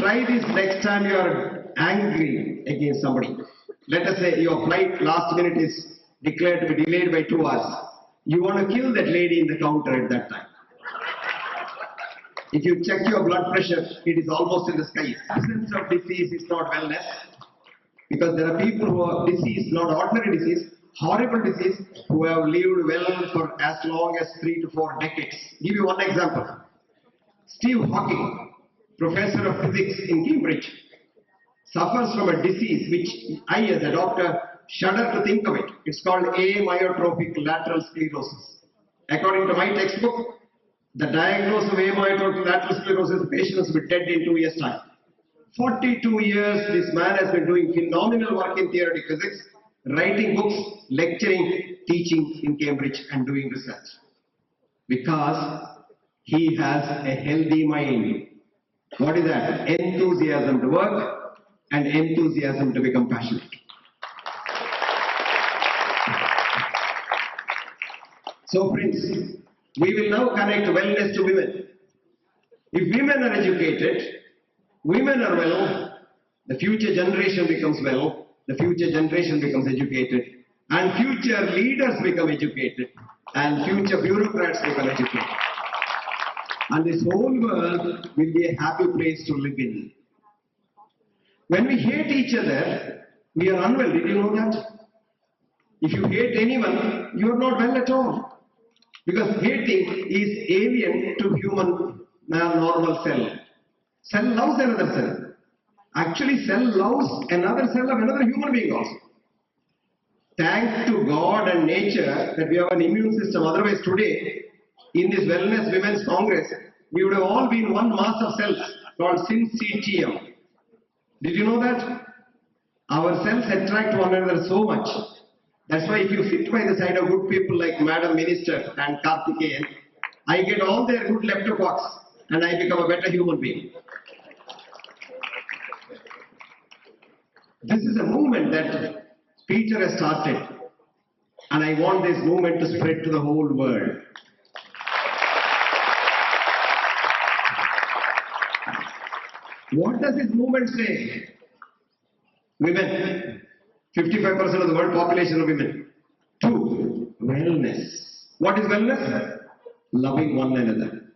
try this next time you are angry against somebody. Let us say your flight last minute is declared to be delayed by 2 hours. You want to kill that lady in the counter at that time. If you check your blood pressure, it is almost in the sky. Absence of disease is not wellness. Because there are people who are diseased, not ordinary disease, horrible disease, who have lived well for as long as 3 to 4 decades. Give you one example. Steve Hawking, professor of physics in Cambridge, suffers from a disease which I as a doctor shudder to think of it. It's called amyotrophic lateral sclerosis. According to my textbook, the diagnosis of amyotrophic lateral sclerosis, the patient will be dead in 2 years' time. 42 years this man has been doing phenomenal work in theoretic physics, writing books, lecturing, teaching in Cambridge and doing research. Because he has a healthy mind. What is that? Enthusiasm to work and enthusiasm to become passionate. So friends, we will now connect wellness to women. If women are educated, women are well, the future generation becomes well, the future generation becomes educated, and future leaders become educated, and future bureaucrats become educated. And this whole world will be a happy place to live in. When we hate each other, we are unwell. Did you know that? If you hate anyone, you are not well at all. Because hating is alien to human normal cell. Cell loves another cell. Actually, cell loves another cell of another human being also. Thanks to God and nature that we have an immune system. Otherwise, today, in this Wellness Women's Congress, we would have all been one mass of cells called syncytium. Did you know that? Our cells attract one another so much. That's why if you sit by the side of good people like Madam Minister and Karthikeyan, I get all their good leptococcus and I become a better human being. This is a movement that Peter has started, and I want this movement to spread to the whole world. What does this movement say? Women. 55% of the world population are women. 2. Wellness. What is wellness? Loving one another.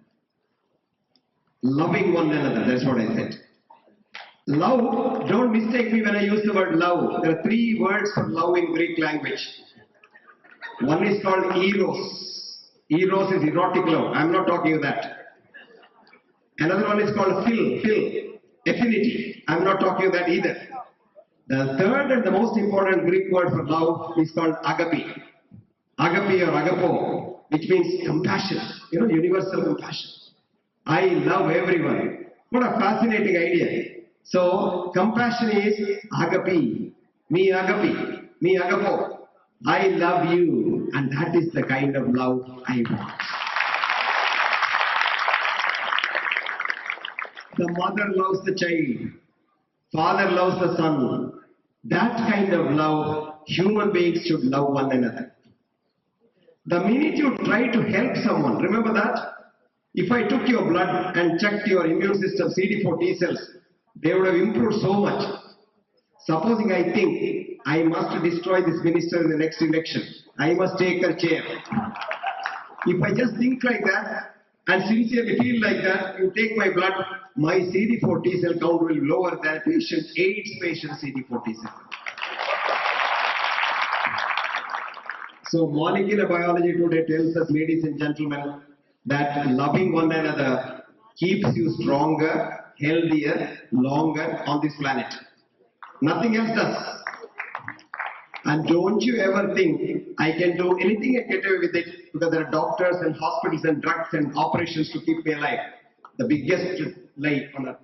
Loving one another, that's what I said. Love, don't mistake me when I use the word love. There are 3 words for love in Greek language. One is called eros. Eros is erotic love. I'm not talking of that. Another one is called phil, affinity. I'm not talking of that either. The third and the most important Greek word for love is called agape. Agape or agapo, which means compassion. You know, universal compassion. I love everyone. What a fascinating idea. So, compassion is agape. Me agapo. I love you. And that is the kind of love I want. The mother loves the child. Father loves the son. That kind of love, human beings should love one another. The minute you try to help someone, remember that? If I took your blood and checked your immune system, CD4 T cells, they would have improved so much. Supposing I think I must destroy this minister in the next election, I must take her chair. If I just think like that and sincerely feel like that, you take my blood, my CD4 T cell count will be lower than AIDS patient CD4 T cell. So molecular biology today tells us, ladies and gentlemen, that loving one another keeps you stronger, healthier, longer on this planet. Nothing else does. And don't you ever think I can do anything and get away with it because there are doctors and hospitals and drugs and operations to keep me alive. The biggest lie on earth.